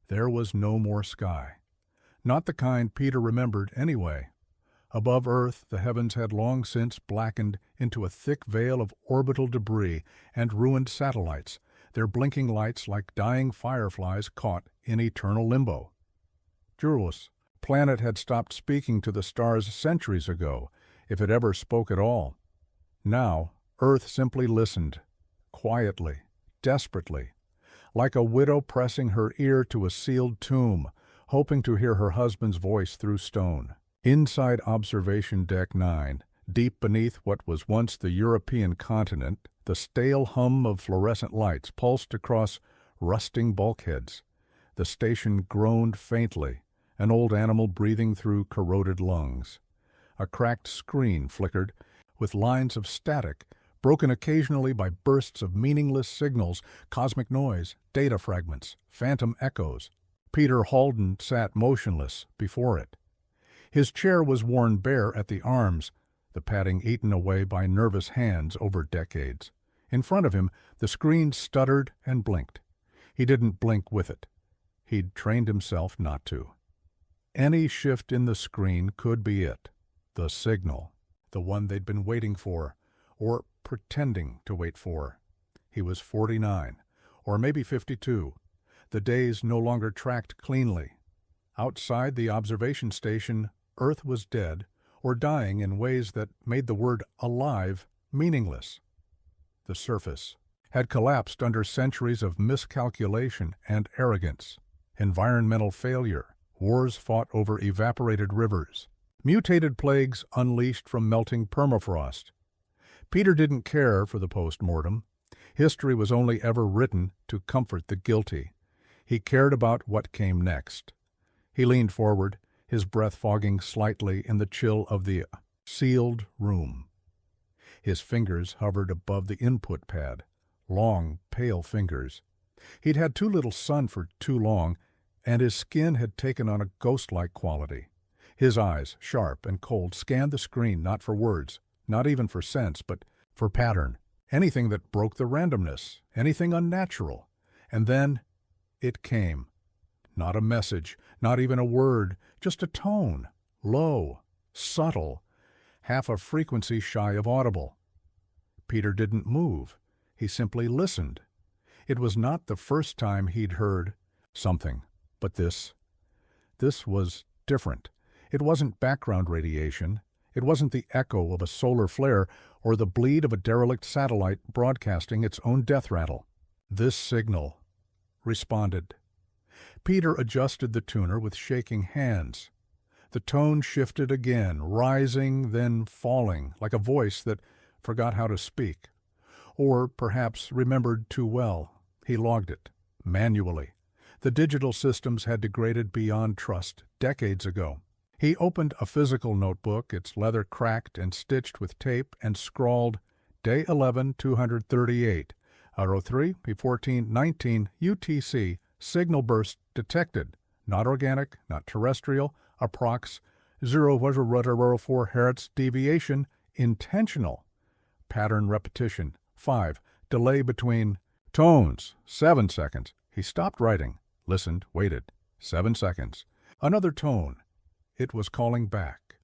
There was no more sky. Not the kind Peter remembered anyway. Above Earth, the heavens had long since blackened into a thick veil of orbital debris and ruined satellites, their blinking lights like dying fireflies caught in eternal limbo. Juros, planet had stopped speaking to the stars centuries ago, if it ever spoke at all. Now, Earth simply listened, quietly, desperately, like a widow pressing her ear to a sealed tomb, hoping to hear her husband's voice through stone. Inside Observation Deck 9, deep beneath what was once the European continent, the stale hum of fluorescent lights pulsed across rusting bulkheads. The station groaned faintly, an old animal breathing through corroded lungs. A cracked screen flickered, with lines of static, broken occasionally by bursts of meaningless signals, cosmic noise, data fragments, phantom echoes. Peter Halden sat motionless before it. His chair was worn bare at the arms, the padding eaten away by nervous hands over decades. In front of him, the screen stuttered and blinked. He didn't blink with it. He'd trained himself not to. Any shift in the screen could be it. The signal. The one they'd been waiting for, or pretending to wait for. He was 49, or maybe 52. The days no longer tracked cleanly. Outside the observation station, Earth was dead, or dying in ways that made the word alive meaningless. The surface had collapsed under centuries of miscalculation and arrogance, environmental failure, wars fought over evaporated rivers, mutated plagues unleashed from melting permafrost. Peter didn't care for the post-mortem. History was only ever written to comfort the guilty. He cared about what came next. He leaned forward, his breath fogging slightly in the chill of the sealed room. His fingers hovered above the input pad, long, pale fingers. He'd had too little sun for too long, and his skin had taken on a ghost-like quality. His eyes, sharp and cold, scanned the screen not for words, not even for sense, but for pattern, anything that broke the randomness, anything unnatural. And then it came. Not a message, not even a word, just a tone, low, subtle, half a frequency shy of audible. Peter didn't move. He simply listened. It was not the first time he'd heard something, but this was different. It wasn't background radiation. It wasn't the echo of a solar flare or the bleed of a derelict satellite broadcasting its own death rattle. This signal responded. Peter adjusted the tuner with shaking hands. The tone shifted again, rising, then falling, like a voice that forgot how to speak. Or perhaps remembered too well. He logged it, manually. The digital systems had degraded beyond trust decades ago. He opened a physical notebook, its leather cracked and stitched with tape, and scrawled, Day 11, 238, Arrow 3, P14, 19, UTC, signal burst detected, not organic, not terrestrial, approx. 0.04 Hz deviation, intentional. Pattern repetition. 5. Delay between tones. 7 seconds. He stopped writing, listened, waited. 7 seconds. Another tone. It was calling back.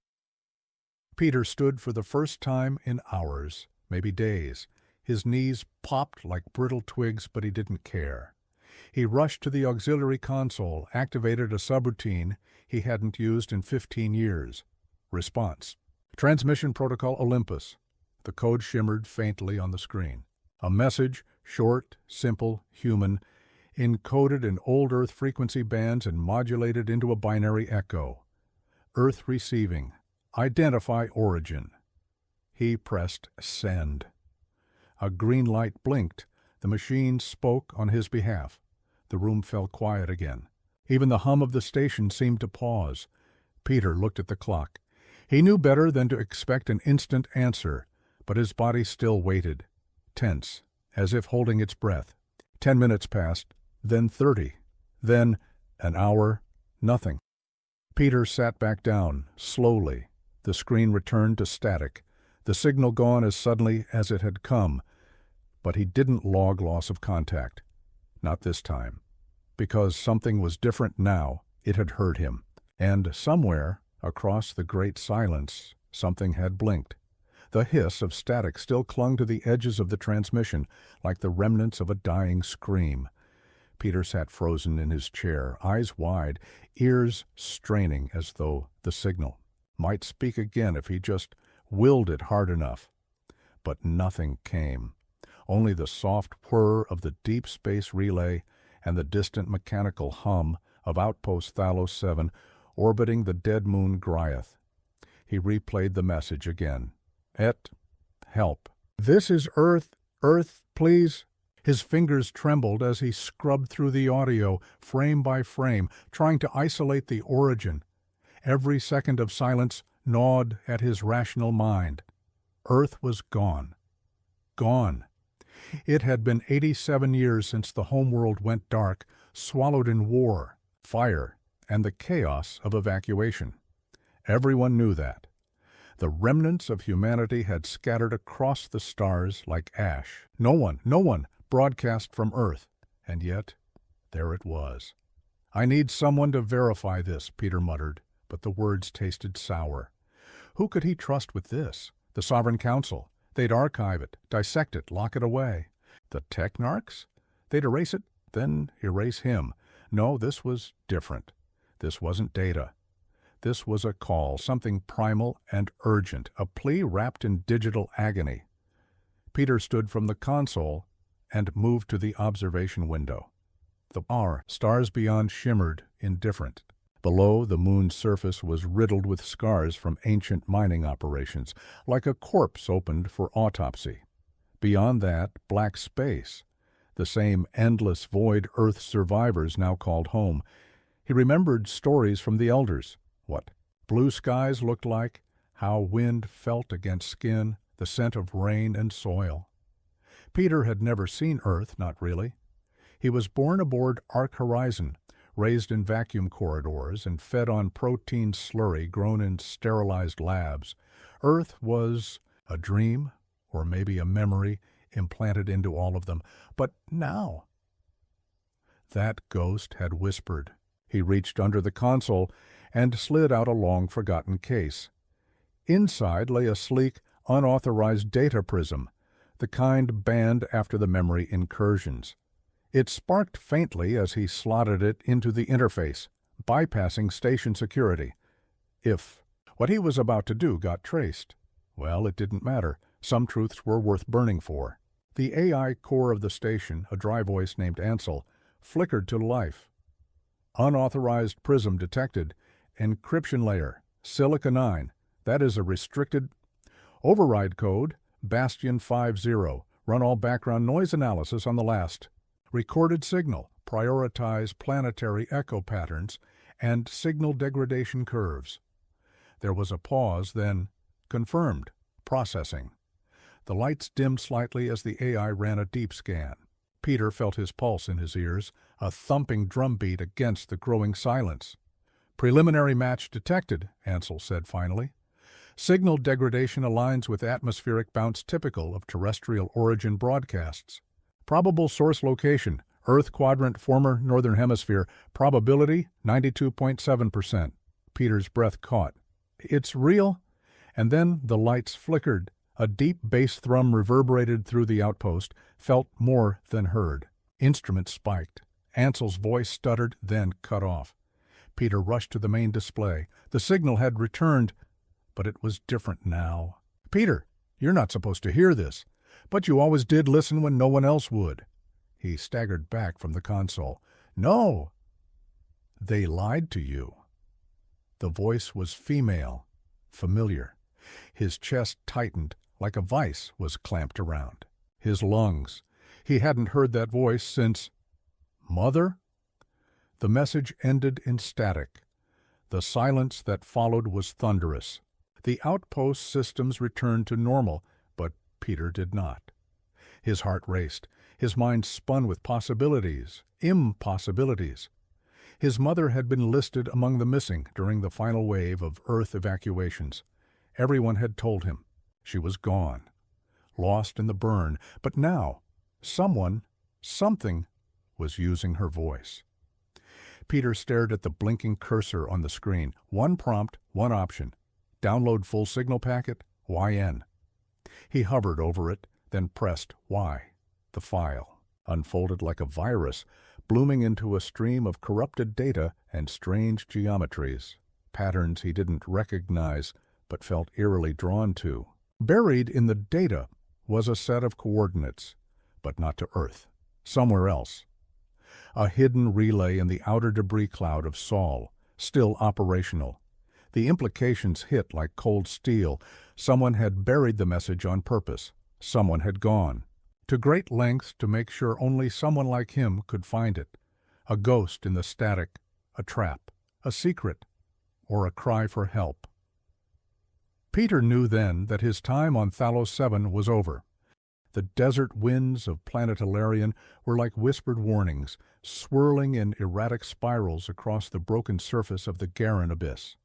Peter stood for the first time in hours, maybe days. His knees popped like brittle twigs, but he didn't care. He rushed to the auxiliary console, activated a subroutine he hadn't used in 15 years. Response. Transmission Protocol Olympus. The code shimmered faintly on the screen. A message, short, simple, human, encoded in old Earth frequency bands and modulated into a binary echo. Earth receiving. Identify origin. He pressed send. A green light blinked. The machine spoke on his behalf. The room fell quiet again. Even the hum of the station seemed to pause. Peter looked at the clock. He knew better than to expect an instant answer, but his body still waited, tense, as if holding its breath. 10 minutes passed, then 30, then an hour, nothing. Peter sat back down, slowly. The screen returned to static, the signal gone as suddenly as it had come, but he didn't log loss of contact. Not this time. Because something was different now, it had heard him. And somewhere, across the great silence, something had blinked. The hiss of static still clung to the edges of the transmission, like the remnants of a dying scream. Peter sat frozen in his chair, eyes wide, ears straining as though the signal might speak again if he just willed it hard enough. But nothing came. Only the soft whir of the deep space relay and the distant mechanical hum of Outpost Thalos 7 orbiting the dead moon Gryeth. He replayed the message again. Help. This is Earth. Earth, please. His fingers trembled as he scrubbed through the audio, frame by frame, trying to isolate the origin. Every second of silence gnawed at his rational mind. Earth was gone. Gone. It had been 87 years since the homeworld went dark, swallowed in war, fire, and the chaos of evacuation. Everyone knew that. The remnants of humanity had scattered across the stars like ash. No one broadcast from Earth, and yet there it was. "I need someone to verify this," Peter muttered, but the words tasted sour. Who could he trust with this? The Sovereign Council. They'd archive it, dissect it, lock it away. The Technarchs? They'd erase it, then erase him. No, this was different. This wasn't data. This was a call, something primal and urgent, a plea wrapped in digital agony. Peter stood from the console and moved to the observation window. The stars beyond shimmered indifferent. Below, the moon's surface was riddled with scars from ancient mining operations, like a corpse opened for autopsy. Beyond that, black space, the same endless void Earth survivors now called home. He remembered stories from the elders. What blue skies looked like, how wind felt against skin, the scent of rain and soil. Peter had never seen Earth, not really. He was born aboard Ark Horizon, raised in vacuum corridors and fed on protein slurry grown in sterilized labs. Earth was a dream, or maybe a memory, implanted into all of them. But now, that ghost had whispered. He reached under the console and slid out a long-forgotten case. Inside lay a sleek, unauthorized data prism, the kind banned after the memory incursions. It sparked faintly as he slotted it into the interface, bypassing station security. If what he was about to do got traced, well, it didn't matter. Some truths were worth burning for. The AI core of the station, a dry voice named Ansel, flickered to life. Unauthorized prism detected. Encryption layer, Silica 9. That is a restricted override code, Bastion 50. Run all background noise analysis on the last. Recorded signal, prioritize planetary echo patterns and signal degradation curves. There was a pause, then confirmed, processing. The lights dimmed slightly as the AI ran a deep scan. Peter felt his pulse in his ears, a thumping drumbeat against the growing silence. "Preliminary match detected," Ansel said finally. "Signal degradation aligns with atmospheric bounce typical of terrestrial origin broadcasts. Probable source location, Earth quadrant, former northern hemisphere. Probability, 92.7%. Peter's breath caught. "It's real?" And then the lights flickered. A deep bass thrum reverberated through the outpost, felt more than heard. Instruments spiked. Ansel's voice stuttered, then cut off. Peter rushed to the main display. The signal had returned, but it was different now. "Peter, you're not supposed to hear this. But you always did listen when no one else would." He staggered back from the console. "No! They lied to you." The voice was female, familiar. His chest tightened like a vice was clamped around. His lungs. He hadn't heard that voice since... Mother? The message ended in static. The silence that followed was thunderous. The outpost systems returned to normal, but Peter did not. His heart raced. His mind spun with possibilities, impossibilities. His mother had been listed among the missing during the final wave of Earth evacuations. Everyone had told him. She was gone, lost in the burn. But now, something was using her voice. Peter stared at the blinking cursor on the screen. One prompt, one option. Download full signal packet, YN. He hovered over it, then pressed Y. The file unfolded like a virus, blooming into a stream of corrupted data and strange geometries, patterns he didn't recognize but felt eerily drawn to. Buried in the data was a set of coordinates, but not to Earth, somewhere else. A hidden relay in the outer debris cloud of Sol, still operational. The implications hit like cold steel. Someone had buried the message on purpose. Someone had gone to great lengths to make sure only someone like him could find it. A ghost in the static, a trap, a secret, or a cry for help. Peter knew then that his time on Thalos 7 was over. The desert winds of planet Hilarion were like whispered warnings, swirling in erratic spirals across the broken surface of the Garen abyss.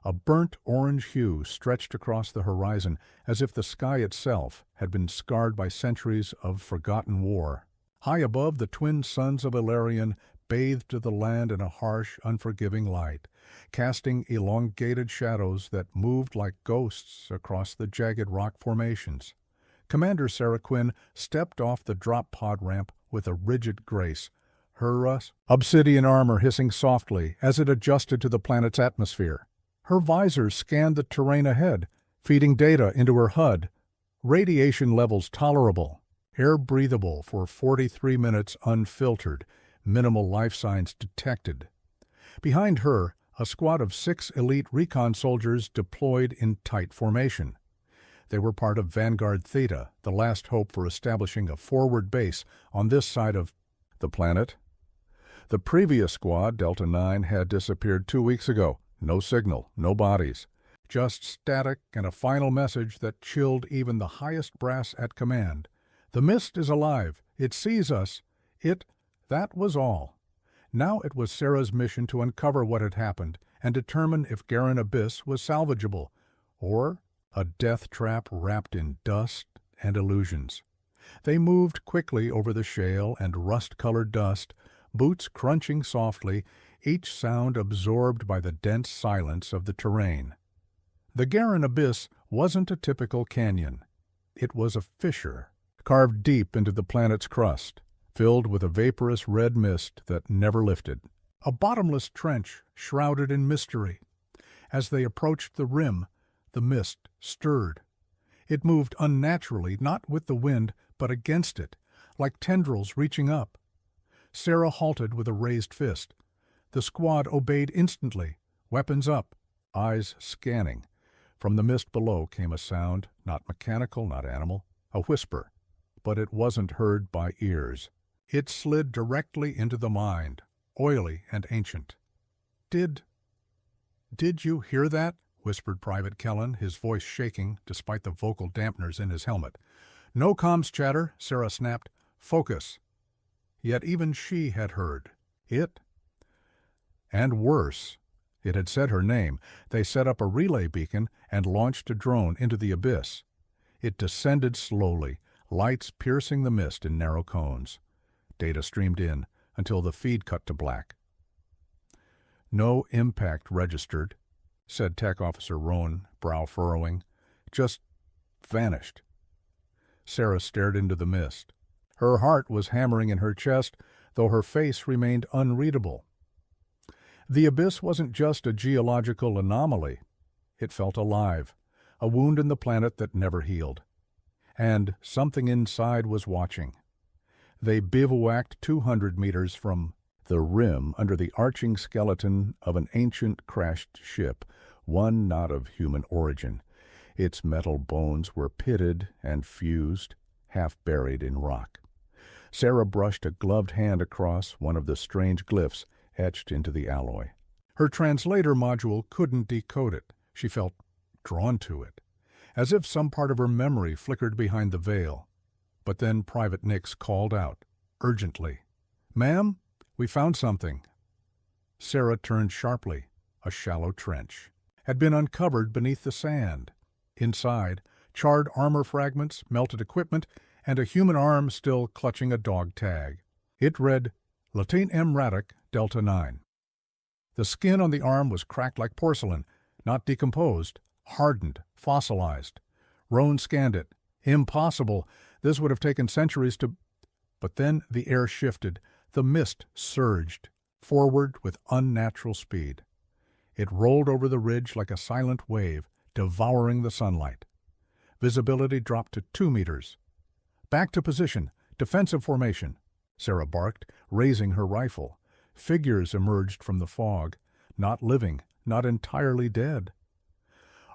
A burnt orange hue stretched across the horizon as if the sky itself had been scarred by centuries of forgotten war. High above, the twin suns of Hilarion bathed the land in a harsh, unforgiving light, casting elongated shadows that moved like ghosts across the jagged rock formations. Commander Sarah Quinn stepped off the drop pod ramp with a rigid grace, her obsidian armor hissing softly as it adjusted to the planet's atmosphere. Her visor scanned the terrain ahead, feeding data into her HUD. Radiation levels tolerable, air breathable for 43 minutes unfiltered, minimal life signs detected. Behind her, a squad of 6 elite recon soldiers deployed in tight formation. They were part of Vanguard Theta, the last hope for establishing a forward base on this side of the planet. The previous squad, Delta 9, had disappeared 2 weeks ago. No signal, no bodies. Just static and a final message that chilled even the highest brass at command. The mist is alive. It sees us. That was all. Now it was Sarah's mission to uncover what had happened and determine if Garen Abyss was salvageable, or a death trap wrapped in dust and illusions. They moved quickly over the shale and rust-colored dust, boots crunching softly, each sound absorbed by the dense silence of the terrain. The Garen Abyss wasn't a typical canyon. It was a fissure, carved deep into the planet's crust, filled with a vaporous red mist that never lifted. A bottomless trench shrouded in mystery. As they approached the rim, the mist stirred. It moved unnaturally, not with the wind, but against it, like tendrils reaching up. Sarah halted with a raised fist. The squad obeyed instantly, weapons up, eyes scanning. From the mist below came a sound, not mechanical, not animal, a whisper, but it wasn't heard by ears. It slid directly into the mind, oily and ancient. Did you hear that?" whispered Private Kellen, his voice shaking despite the vocal dampeners in his helmet. "No comms chatter," Sarah snapped. "Focus." Yet even she had heard. It. And worse, it had said her name. They set up a relay beacon and launched a drone into the abyss. It descended slowly, lights piercing the mist in narrow cones. Data streamed in until the feed cut to black. "No impact registered," said Tech Officer Roan, brow furrowing. "Just vanished." Sarah stared into the mist. Her heart was hammering in her chest, though her face remained unreadable. The abyss wasn't just a geological anomaly. It felt alive, a wound in the planet that never healed. And something inside was watching. They bivouacked 200 meters from the rim under the arching skeleton of an ancient crashed ship, one not of human origin. Its metal bones were pitted and fused, half buried in rock. Sarah brushed a gloved hand across one of the strange glyphs etched into the alloy. Her translator module couldn't decode it. She felt drawn to it, as if some part of her memory flickered behind the veil. But then Private Nix called out, urgently, "Ma'am, we found something." Sarah turned sharply. A shallow trench had been uncovered beneath the sand. Inside, charred armor fragments, melted equipment, and a human arm still clutching a dog tag. It read, Latin M. Radek, Delta 9. The skin on the arm was cracked like porcelain, not decomposed, hardened, fossilized. Roan scanned it. Impossible. This would have taken centuries to... But then the air shifted. The mist surged, forward with unnatural speed. It rolled over the ridge like a silent wave, devouring the sunlight. Visibility dropped to 2 meters. Back to position. Defensive formation. Sarah barked, raising her rifle. Figures emerged from the fog. Not living, not entirely dead.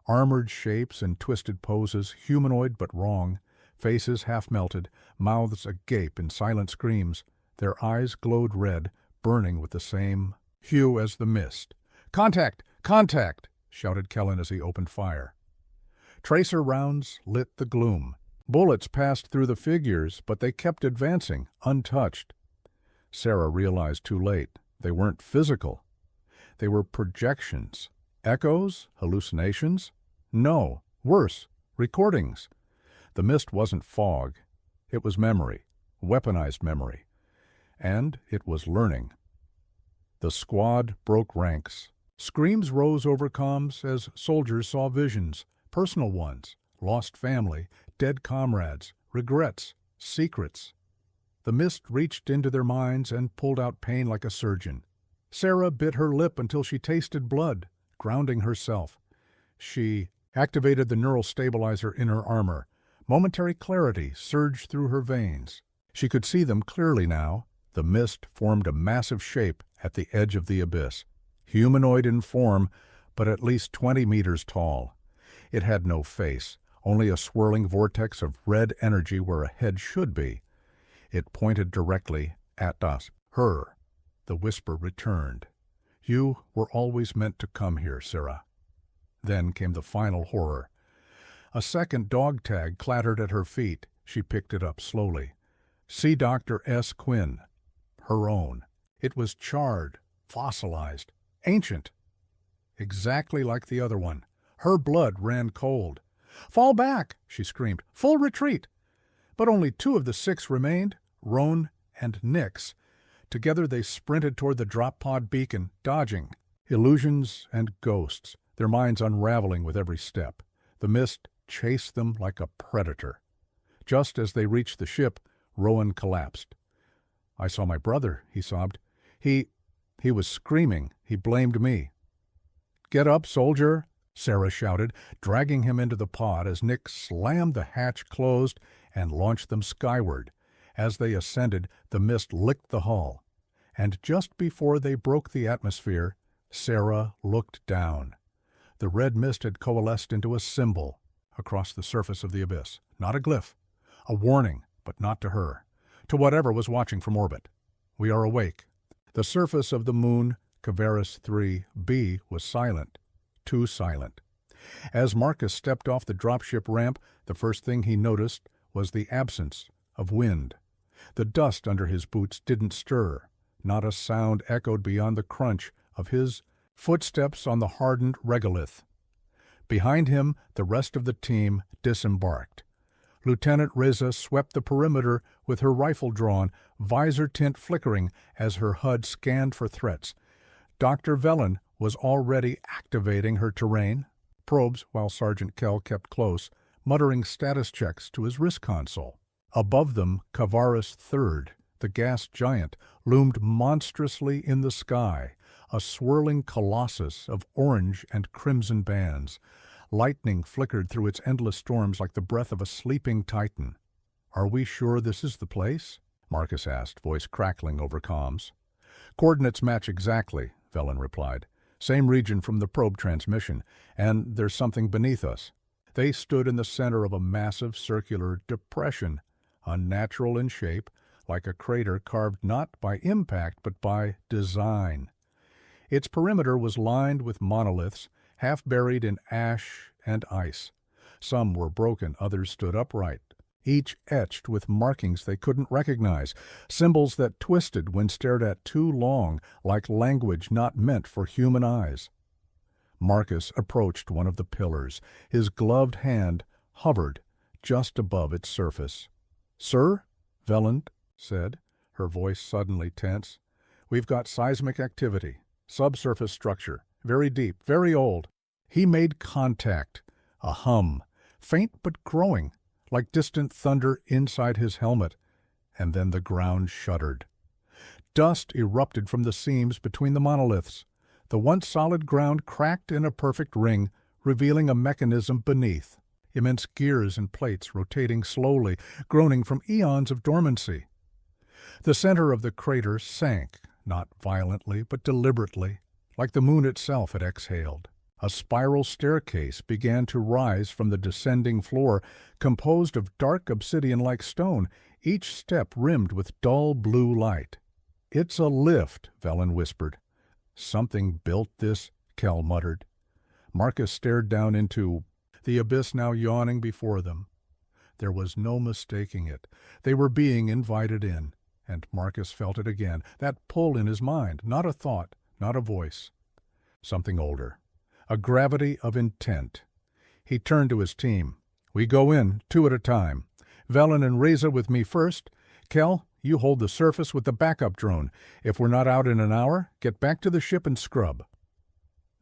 Armored shapes and twisted poses, humanoid but wrong. Faces half-melted, mouths agape in silent screams. Their eyes glowed red, burning with the same hue as the mist. "Contact! Contact!" shouted Kellen as he opened fire. Tracer rounds lit the gloom. Bullets passed through the figures, but they kept advancing, untouched. Sarah realized too late. They weren't physical. They were projections. Echoes? Hallucinations? No. Worse. Recordings. The mist wasn't fog. It was memory. Weaponized memory. And it was learning. The squad broke ranks. Screams rose over comms as soldiers saw visions, personal ones, lost family, dead comrades, regrets, secrets. The mist reached into their minds and pulled out pain like a surgeon. Sarah bit her lip until she tasted blood, grounding herself. She activated the neural stabilizer in her armor. Momentary clarity surged through her veins. She could see them clearly now. The mist formed a massive shape at the edge of the abyss. Humanoid in form, but at least 20 meters tall. It had no face, only a swirling vortex of red energy where a head should be. It pointed directly at us. Her. The whisper returned. "You were always meant to come here, Sarah." Then came the final horror. A second dog tag clattered at her feet. She picked it up slowly. "See Dr. S. Quinn." Her own. It was charred, fossilized, ancient. Exactly like the other one. Her blood ran cold. "Fall back!" she screamed. "Full retreat!" But only 2 of the 6 remained, Roan and Nix. Together they sprinted toward the drop pod beacon, dodging. Illusions and ghosts, their minds unraveling with every step. The mist chased them like a predator. Just as they reached the ship, Rowan collapsed. "I saw my brother," he sobbed. He was screaming. He blamed me." "Get up, soldier," Sarah shouted, dragging him into the pod as Nick slammed the hatch closed and launched them skyward. As they ascended, the mist licked the hull. And just before they broke the atmosphere, Sarah looked down. The red mist had coalesced into a symbol across the surface of the abyss. Not a glyph. A warning, but not to her. To whatever was watching from orbit. "We are awake." The surface of the moon, Cavaris 3b, was silent. Too silent. As Marcus stepped off the dropship ramp, the first thing he noticed was the absence of wind. The dust under his boots didn't stir. Not a sound echoed beyond the crunch of his footsteps on the hardened regolith. Behind him, the rest of the team disembarked. Lieutenant Reza swept the perimeter with her rifle drawn, visor tint flickering as her HUD scanned for threats. Dr. Velen was already activating her terrain probes while Sergeant Kell kept close, muttering status checks to his wrist console. Above them, Cavaris III, the gas giant, loomed monstrously in the sky, a swirling colossus of orange and crimson bands. Lightning flickered through its endless storms like the breath of a sleeping titan. "Are we sure this is the place?" Marcus asked, voice crackling over comms. "Coordinates match exactly," Velen replied. "Same region from the probe transmission, and there's something beneath us." They stood in the center of a massive circular depression, unnatural in shape, like a crater carved not by impact but by design. Its perimeter was lined with monoliths, half buried in ash and ice. Some were broken, others stood upright, each etched with markings they couldn't recognize, symbols that twisted when stared at too long, like language not meant for human eyes. Marcus approached one of the pillars. His gloved hand hovered just above its surface. "Sir?" Velen said, her voice suddenly tense. "We've got seismic activity. Subsurface structure. Very deep, very old. He made contact. A hum. Faint but growing, like distant thunder inside his helmet. And then the ground shuddered. Dust erupted from the seams between the monoliths. The once solid ground cracked in a perfect ring, revealing a mechanism beneath. Immense gears and plates rotating slowly, groaning from eons of dormancy. The center of the crater sank, not violently, but deliberately, like the moon itself had exhaled. A spiral staircase began to rise from the descending floor, composed of dark obsidian-like stone, each step rimmed with dull blue light. "It's a lift," Velen whispered. "Something built this," Kell muttered. Marcus stared down into the abyss now yawning before them. There was no mistaking it. They were being invited in, and Marcus felt it again, that pull in his mind, not a thought, not a voice. Something older. A gravity of intent. He turned to his team. "We go in, 2 at a time. Velen and Reza with me first. Kell, you hold the surface with the backup drone. If we're not out in an hour, get back to the ship and scrub."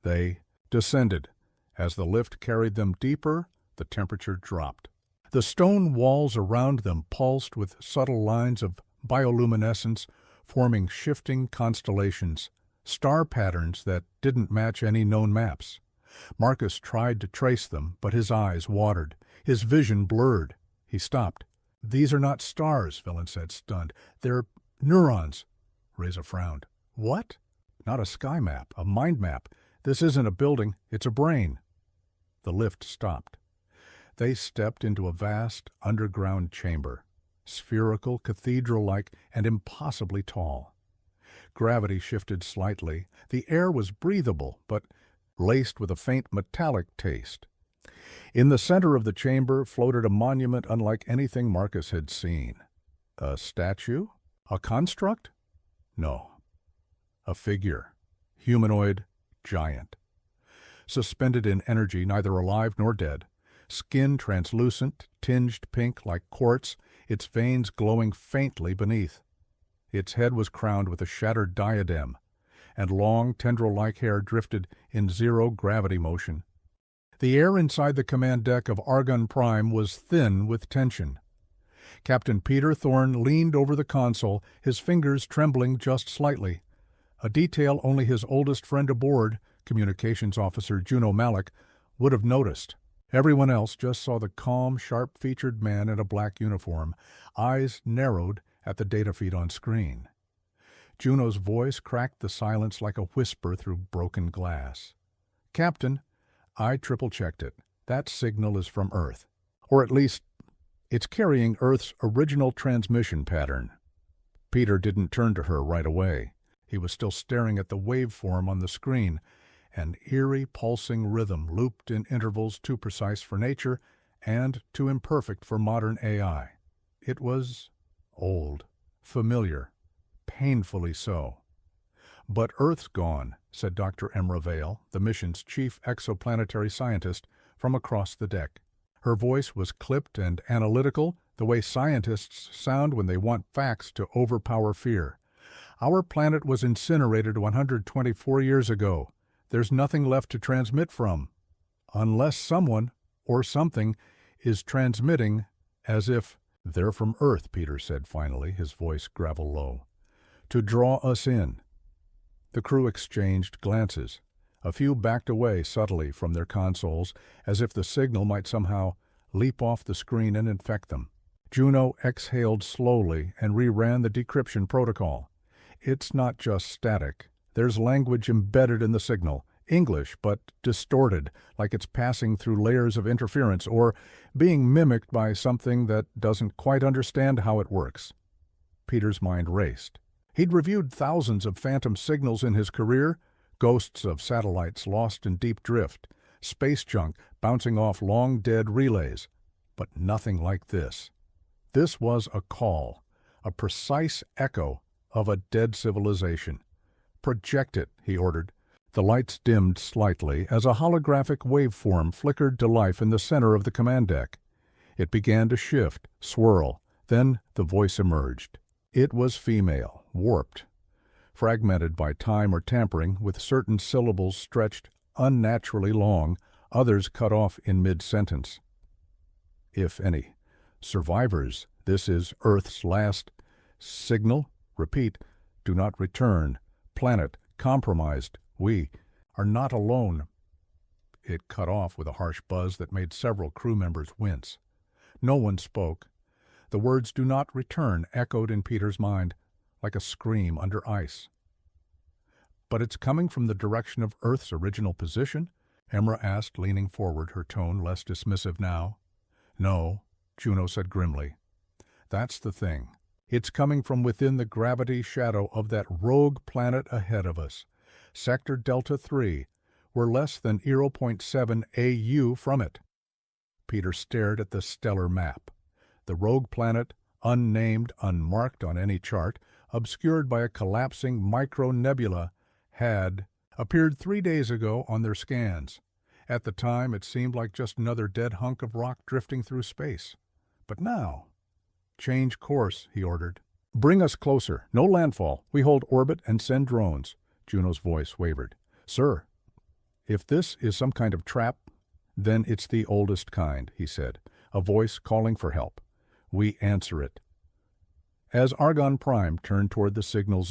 They descended. As the lift carried them deeper, the temperature dropped. The stone walls around them pulsed with subtle lines of bioluminescence, forming shifting constellations, star patterns that didn't match any known maps. Marcus tried to trace them, but his eyes watered, his vision blurred. He stopped. "These are not stars," Velen said, stunned. "They're neurons." Reza frowned. "What?" "Not a sky map, a mind map. This isn't a building, it's a brain." The lift stopped. They stepped into a vast underground chamber, spherical, cathedral-like, and impossibly tall. Gravity shifted slightly. The air was breathable, but laced with a faint metallic taste. In the center of the chamber floated a monument unlike anything Marcus had seen. A statue? A construct? No. A figure. Humanoid, giant. Suspended in energy, neither alive nor dead. Skin translucent, tinged pink like quartz, its veins glowing faintly beneath. Its head was crowned with a shattered diadem, and long, tendril-like hair drifted in zero-gravity motion. The air inside the command deck of Argon Prime was thin with tension. Captain Peter Thorne leaned over the console, his fingers trembling just slightly. A detail only his oldest friend aboard, Communications Officer Juno Malik, would have noticed. Everyone else just saw the calm, sharp-featured man in a black uniform, eyes narrowed at the data feed on screen. Juno's voice cracked the silence like a whisper through broken glass. "Captain, I triple-checked it. That signal is from Earth. Or at least, it's carrying Earth's original transmission pattern." Peter didn't turn to her right away. He was still staring at the waveform on the screen, an eerie, pulsing rhythm looped in intervals too precise for nature and too imperfect for modern AI. It was old, familiar, painfully so. "But Earth's gone," said Dr. Emra Vale, the mission's chief exoplanetary scientist, from across the deck. Her voice was clipped and analytical, the way scientists sound when they want facts to overpower fear. "Our planet was incinerated 124 years ago. There's nothing left to transmit from. Unless someone, or something, is transmitting as if—" "They're from Earth," Peter said finally, his voice gravel low. "To draw us in." The crew exchanged glances. A few backed away subtly from their consoles, as if the signal might somehow leap off the screen and infect them. Juno exhaled slowly and reran the decryption protocol. "It's not just static. There's language embedded in the signal. English, but distorted, like it's passing through layers of interference or being mimicked by something that doesn't quite understand how it works." Peter's mind raced. He'd reviewed thousands of phantom signals in his career, ghosts of satellites lost in deep drift, space junk bouncing off long-dead relays, but nothing like this. This was a call, a precise echo of a dead civilization. "Project it," he ordered. The lights dimmed slightly as a holographic waveform flickered to life in the center of the command deck. It began to shift, swirl, then the voice emerged. It was female, warped. fragmented by time or tampering, with certain syllables stretched unnaturally long, others cut off in mid-sentence. If any. Survivors, this is Earth's last signal. Repeat, do not return. Planet compromised. We are not alone. It cut off with a harsh buzz that made several crew members wince. No one spoke. The words "do not return" echoed in Peter's mind like a scream under ice. "But it's coming from the direction of Earth's original position?" Emra asked, leaning forward, her tone less dismissive now. "No," Juno said grimly. "That's the thing. It's coming from within the gravity shadow of that rogue planet ahead of us. Sector Delta 3. We're less than 0.7 AU from it." Peter stared at the stellar map. The rogue planet, unnamed, unmarked on any chart, obscured by a collapsing micro-nebula, had appeared 3 days ago on their scans. At the time, it seemed like just another dead hunk of rock drifting through space. But now... "Change course," he ordered. "Bring us closer. No landfall. We hold orbit and send drones." Juno's voice wavered. "Sir, if this is some kind of trap, then it's the oldest kind," he said, a voice calling for help. "We answer it." As Argon Prime turned toward the signal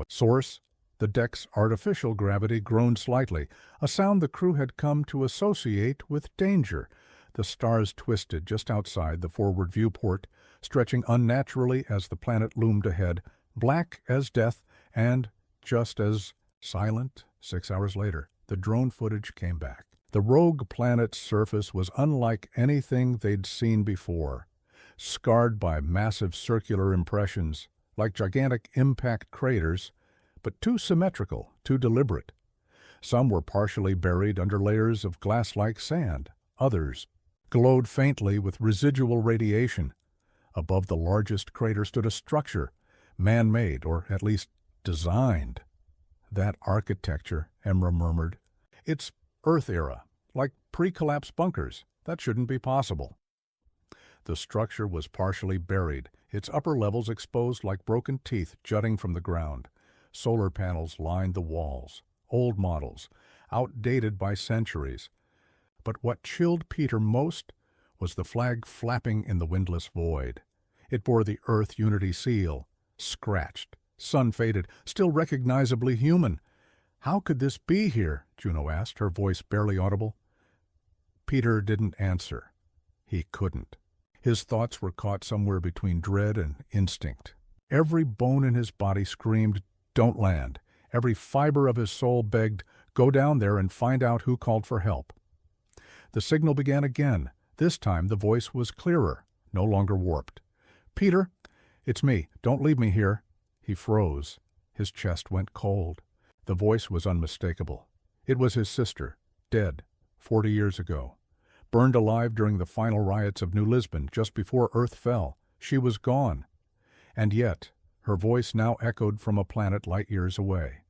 source, the deck's artificial gravity groaned slightly, a sound the crew had come to associate with danger. The stars twisted just outside the forward viewport, stretching unnaturally as the planet loomed ahead, black as death, and just as silent. 6 hours later, the drone footage came back. The rogue planet's surface was unlike anything they'd seen before, scarred by massive circular impressions, like gigantic impact craters, but too symmetrical, too deliberate. Some were partially buried under layers of glass-like sand. Others glowed faintly with residual radiation. Above the largest crater stood a structure, man-made, or at least designed. "That architecture," Emra murmured. "It's Earth era, like pre-collapse bunkers. That shouldn't be possible." The structure was partially buried, its upper levels exposed like broken teeth jutting from the ground. Solar panels lined the walls, old models, outdated by centuries. But what chilled Peter most was the flag flapping in the windless void. It bore the Earth Unity seal, scratched, sun-faded, still recognizably human. "How could this be here?" Juno asked, her voice barely audible. Peter didn't answer. He couldn't. His thoughts were caught somewhere between dread and instinct. Every bone in his body screamed, "Don't land." Every fiber of his soul begged, "Go down there and find out who called for help." The signal began again. This time the voice was clearer, no longer warped. "Peter, it's me. Don't leave me here." He froze. His chest went cold. The voice was unmistakable. It was his sister, dead 40 years ago. Burned alive during the final riots of New Lisbon just before Earth fell. She was gone. And yet, her voice now echoed from a planet light years away.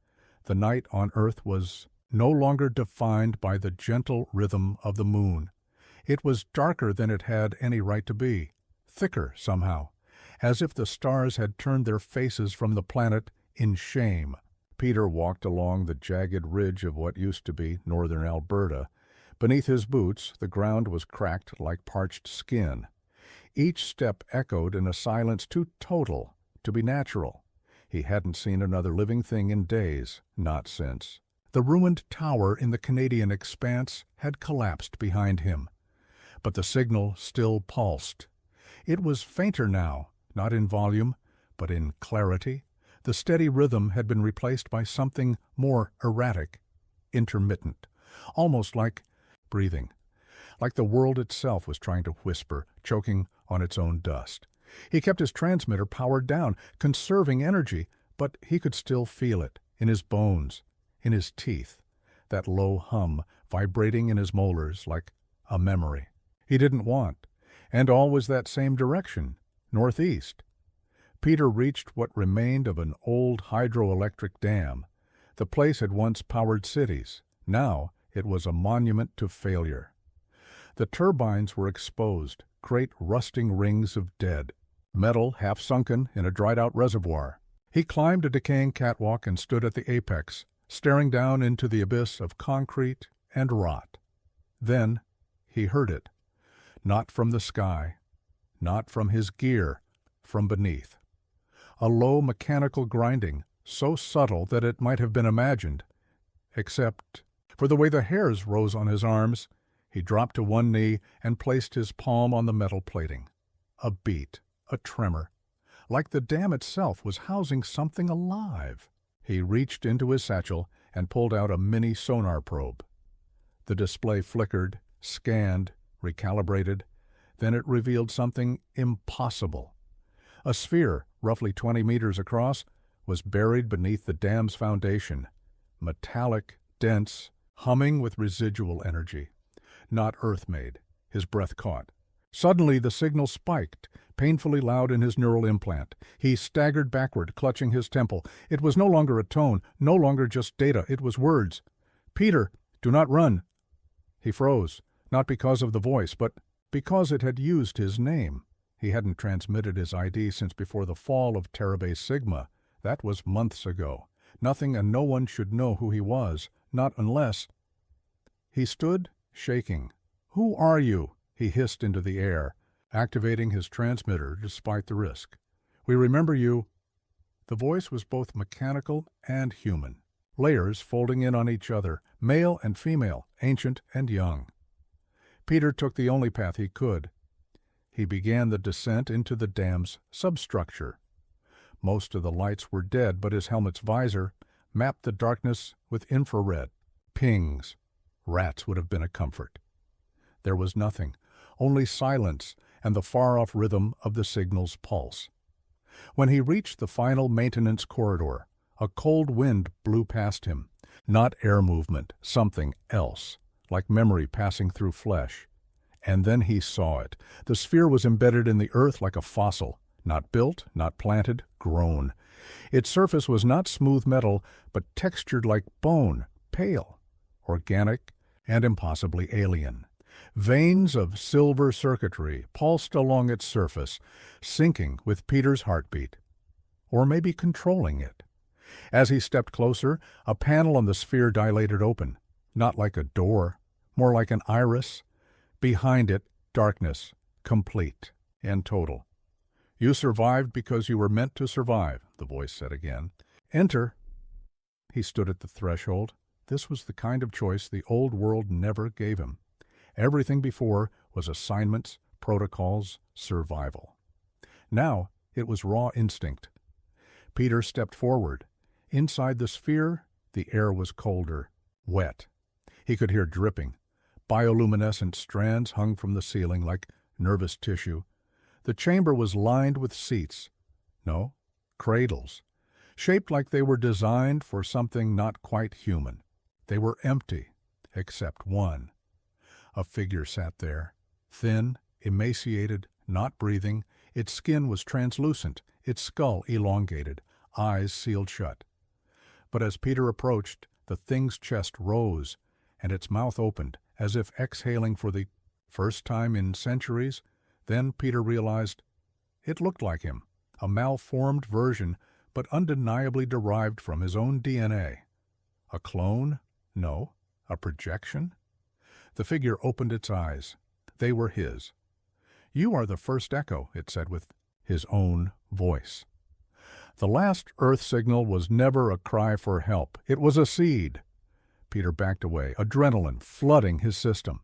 The night on Earth was no longer defined by the gentle rhythm of the moon. It was darker than it had any right to be, thicker somehow, as if the stars had turned their faces from the planet in shame. Peter walked along the jagged ridge of what used to be northern Alberta. Beneath his boots, the ground was cracked like parched skin. Each step echoed in a silence too total to be natural. He hadn't seen another living thing in days, not since. The ruined tower in the Canadian expanse had collapsed behind him. But the signal still pulsed. It was fainter now, not in volume, but in clarity. The steady rhythm had been replaced by something more erratic, intermittent, almost like breathing, like the world itself was trying to whisper, choking on its own dust. He kept his transmitter powered down, conserving energy, but he could still feel it, in his bones, in his teeth, that low hum vibrating in his molars like a memory. He didn't want, and always that same direction, northeast. Peter reached what remained of an old hydroelectric dam. The place had once powered cities. Now it was a monument to failure. The turbines were exposed, great rusting rings of dead, metal half sunken in a dried-out reservoir. He climbed a decaying catwalk and stood at the apex, staring down into the abyss of concrete and rot. Then he heard it. Not from the sky, not from his gear, from beneath. A low mechanical grinding, so subtle that it might have been imagined. Except for the way the hairs rose on his arms, he dropped to one knee and placed his palm on the metal plating. A beat, a tremor, like the dam itself was housing something alive. He reached into his satchel and pulled out a mini sonar probe. The display flickered, scanned, recalibrated. Then it revealed something impossible. A sphere, roughly 20 meters across, was buried beneath the dam's foundation. Metallic, dense, humming with residual energy. Not Earth-made. His breath caught. Suddenly the signal spiked, painfully loud in his neural implant. He staggered backward, clutching his temple. It was no longer a tone, no longer just data. It was words. "Peter, do not run." He froze, not because of the voice, but because it had used his name. He hadn't transmitted his ID since before the fall of Terabase Sigma. That was months ago. Nothing and no one should know who he was, not unless... He stood, shaking. "Who are you?" he hissed into the air, activating his transmitter despite the risk. "We remember you." The voice was both mechanical and human. Layers folding in on each other, male and female, ancient and young. Peter took the only path he could. He began the descent into the dam's substructure. Most of the lights were dead, but his helmet's visor mapped the darkness with infrared. Pings. Rats would have been a comfort. There was nothing, only silence and the far-off rhythm of the signal's pulse. When he reached the final maintenance corridor, a cold wind blew past him. Not air movement, something else, like memory passing through flesh. And then he saw it. The sphere was embedded in the earth like a fossil, not built, not planted, grown. Its surface was not smooth metal, but textured like bone, pale, organic, and impossibly alien. Veins of silver circuitry pulsed along its surface, syncing with Peter's heartbeat, or maybe controlling it. As he stepped closer, a panel on the sphere dilated open, not like a door, more like an iris. Behind it, darkness, complete and total. "You survived because you were meant to survive," the voice said again. "Enter." He stood at the threshold. This was the kind of choice the old world never gave him. Everything before was assignments, protocols, survival. Now it was raw instinct. Peter stepped forward. Inside the sphere, the air was colder, wet. He could hear dripping. Bioluminescent strands hung from the ceiling like nervous tissue. The chamber was lined with seats. No, cradles. Shaped like they were designed for something not quite human. They were empty, except one. A figure sat there, thin, emaciated, not breathing. Its skin was translucent, its skull elongated, eyes sealed shut. But as Peter approached, the thing's chest rose, and its mouth opened, as if exhaling for the first time in centuries. Then Peter realized it looked like him, a malformed version, but undeniably derived from his own DNA. A clone? No. A projection? The figure opened its eyes. They were his. "You are the first echo," it said with his own voice. The last Earth signal was never a cry for help. It was a seed. Peter backed away, adrenaline flooding his system.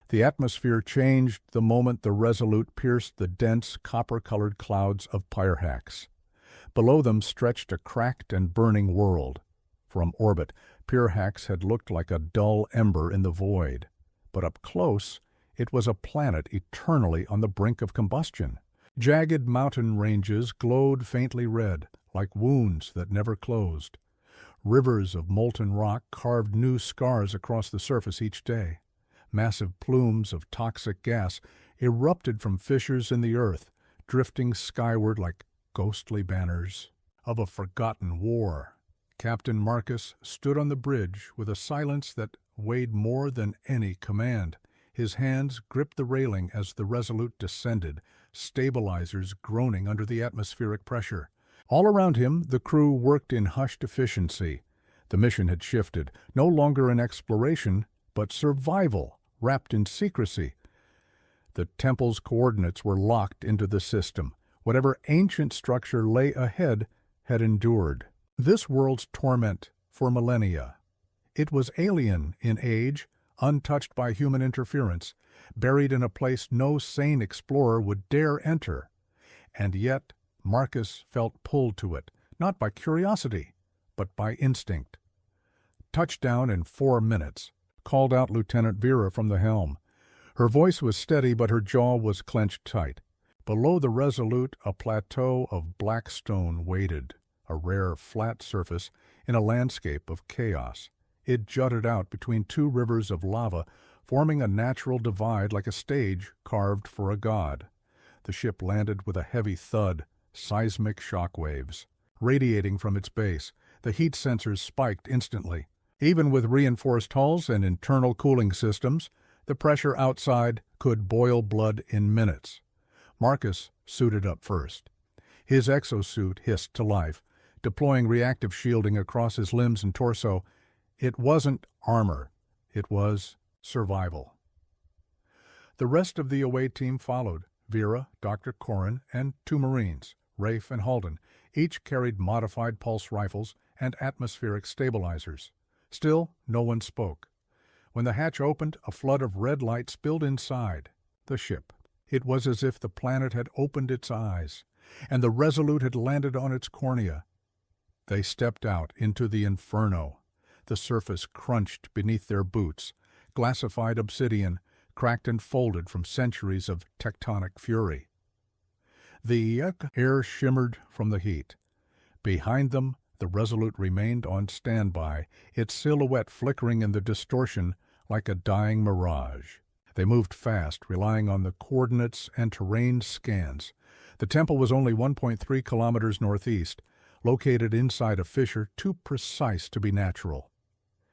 The atmosphere changed the moment the Resolute pierced the dense, copper-colored clouds of Pyrrhax. Below them stretched a cracked and burning world. From orbit, Pyrrhax had looked like a dull ember in the void. But up close, it was a planet eternally on the brink of combustion. Jagged mountain ranges glowed faintly red, like wounds that never closed. Rivers of molten rock carved new scars across the surface each day. Massive plumes of toxic gas erupted from fissures in the earth, drifting skyward like ghostly banners of a forgotten war. Captain Marcus stood on the bridge with a silence that weighed more than any command. His hands gripped the railing as the Resolute descended, stabilizers groaning under the atmospheric pressure. All around him, the crew worked in hushed efficiency. The mission had shifted, no longer an exploration, but survival, wrapped in secrecy. The temple's coordinates were locked into the system. Whatever ancient structure lay ahead had endured this world's torment for millennia. It was alien in age, untouched by human interference, buried in a place no sane explorer would dare enter. And yet Marcus felt pulled to it, not by curiosity, but by instinct. "Touchdown in 4 minutes," called out Lieutenant Vera from the helm. Her voice was steady, but her jaw was clenched tight. Below the Resolute, a plateau of black stone waited, a rare flat surface in a landscape of chaos. It jutted out between two rivers of lava, forming a natural divide like a stage carved for a god. The ship landed with a heavy thud, seismic shock waves. Radiating from its base, the heat sensors spiked instantly. Even with reinforced hulls and internal cooling systems, the pressure outside could boil blood in minutes. Marcus suited up first. His exosuit hissed to life, deploying reactive shielding across his limbs and torso. It wasn't armor. It was survival. The rest of the away team followed. Vera, Dr. Corrin, and 2 Marines, Rafe and Halden. Each carried modified pulse rifles and atmospheric stabilizers. Still, no one spoke. When the hatch opened, a flood of red light spilled inside the ship. It was as if the planet had opened its eyes, and the Resolute had landed on its cornea. They stepped out into the inferno. The surface crunched beneath their boots, glassified obsidian, cracked and folded from centuries of tectonic fury. The air shimmered from the heat. Behind them, the Resolute remained on standby, its silhouette flickering in the distortion like a dying mirage. They moved fast, relying on the coordinates and terrain scans. The temple was only 1.3 kilometers northeast, located inside a fissure too precise to be natural.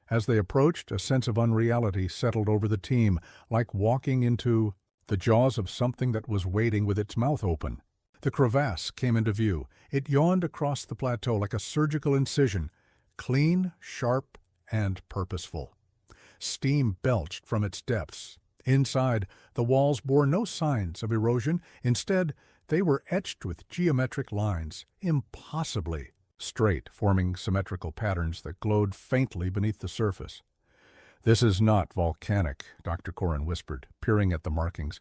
As they approached, a sense of unreality settled over the team, like walking into the jaws of something that was waiting with its mouth open. The crevasse came into view. It yawned across the plateau like a surgical incision, clean, sharp, and purposeful. Steam belched from its depths. Inside, the walls bore no signs of erosion. Instead, they were etched with geometric lines, impossibly straight, forming symmetrical patterns that glowed faintly beneath the surface. "This is not volcanic," Dr. Corrin whispered, peering at the markings.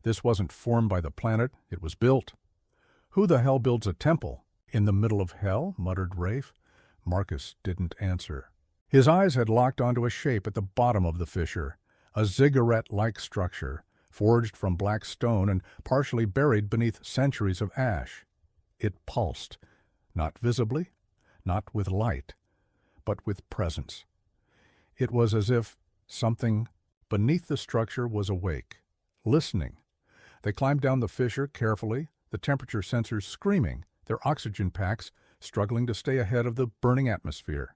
"This wasn't formed by the planet, it was built." "Who the hell builds a temple? In the middle of hell?" muttered Rafe. Marcus didn't answer. His eyes had locked onto a shape at the bottom of the fissure, a ziggurat-like structure, forged from black stone and partially buried beneath centuries of ash. It pulsed, not visibly, not with light, but with presence. It was as if something beneath the structure was awake, listening. They climbed down the fissure carefully, the temperature sensors screaming, their oxygen packs struggling to stay ahead of the burning atmosphere.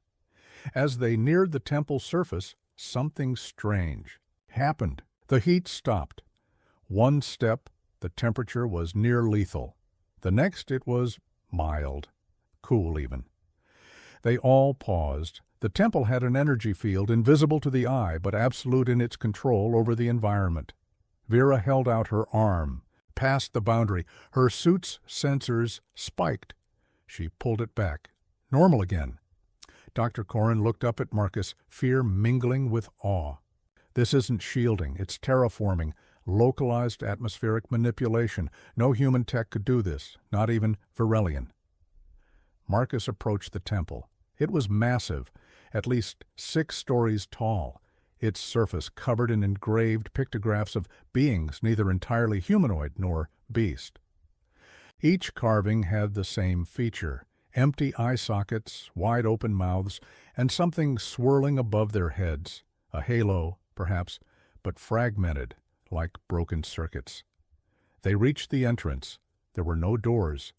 As they neared the temple's surface, something strange happened. The heat stopped. One step, the temperature was near lethal. The next, it was mild, cool even. They all paused. The temple had an energy field invisible to the eye, but absolute in its control over the environment. Vera held out her arm, past the boundary. Her suit's sensors spiked. She pulled it back. Normal again. Dr. Corrin looked up at Marcus, fear mingling with awe. "This isn't shielding, it's terraforming, localized atmospheric manipulation. No human tech could do this, not even Virelian." Marcus approached the temple. It was massive, at least 6 stories tall, its surface covered in engraved pictographs of beings neither entirely humanoid nor beast. Each carving had the same feature: empty eye sockets, wide open mouths, and something swirling above their heads, a halo, perhaps, but fragmented, like broken circuits. They reached the entrance. There were no doors,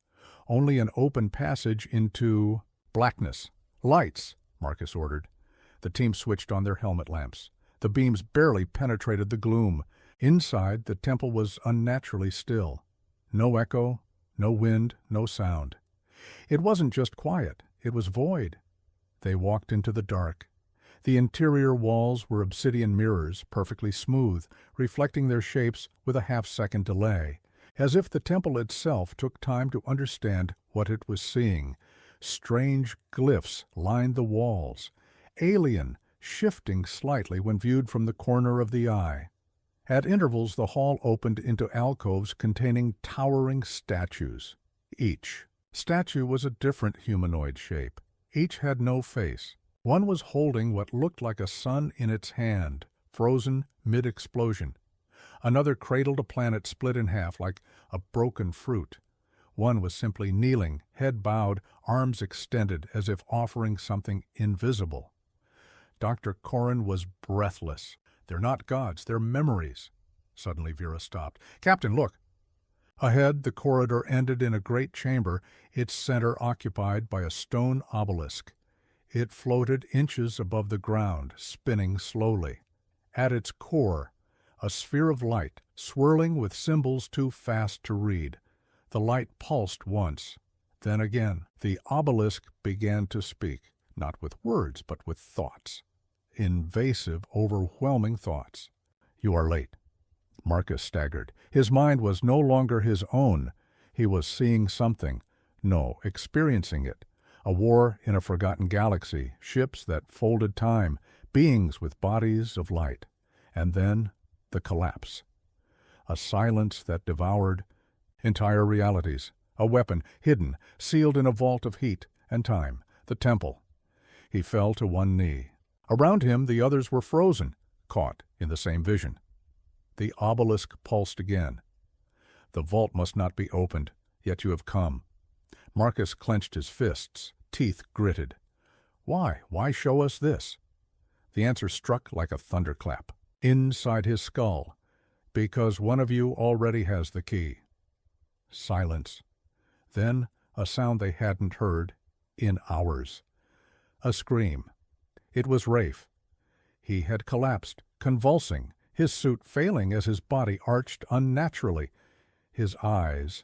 only an open passage into blackness. "Lights," Marcus ordered. The team switched on their helmet lamps. The beams barely penetrated the gloom. Inside, the temple was unnaturally still. No echo, no wind, no sound. It wasn't just quiet, it was void. They walked into the dark. The interior walls were obsidian mirrors, perfectly smooth, reflecting their shapes with a half-second delay, as if the temple itself took time to understand what it was seeing. Strange glyphs lined the walls, alien, shifting slightly when viewed from the corner of the eye. At intervals the hall opened into alcoves containing towering statues. Each statue was a different humanoid shape. Each had no face. One was holding what looked like a sun in its hand, frozen mid-explosion. Another cradled a planet split in half like a broken fruit. One was simply kneeling, head bowed, arms extended as if offering something invisible. Dr. Corrin was breathless. "They're not gods, they're memories." Suddenly Vera stopped. "Captain, look!" Ahead, the corridor ended in a great chamber, its center occupied by a stone obelisk. It floated inches above the ground, spinning slowly. At its core, a sphere of light, swirling with symbols too fast to read. The light pulsed once, then again. The obelisk began to speak, not with words, but with thoughts. Invasive, overwhelming thoughts. "You are late." Marcus staggered. His mind was no longer his own. He was seeing something. No, experiencing it. A war in a forgotten galaxy, ships that folded time, beings with bodies of light. And then the collapse. A silence that devoured entire realities. A weapon, hidden, sealed in a vault of heat and time. The temple. He fell to one knee. Around him the others were frozen, caught in the same vision. The obelisk pulsed again. "The vault must not be opened, yet you have come." Marcus clenched his fists, teeth gritted. "Why? Why show us this?" The answer struck like a thunderclap. Inside his skull. "Because one of you already has the key." Silence. Then a sound they hadn't heard in hours. A scream. It was Rafe. He had collapsed, convulsing, his suit failing as his body arched unnaturally. His eyes,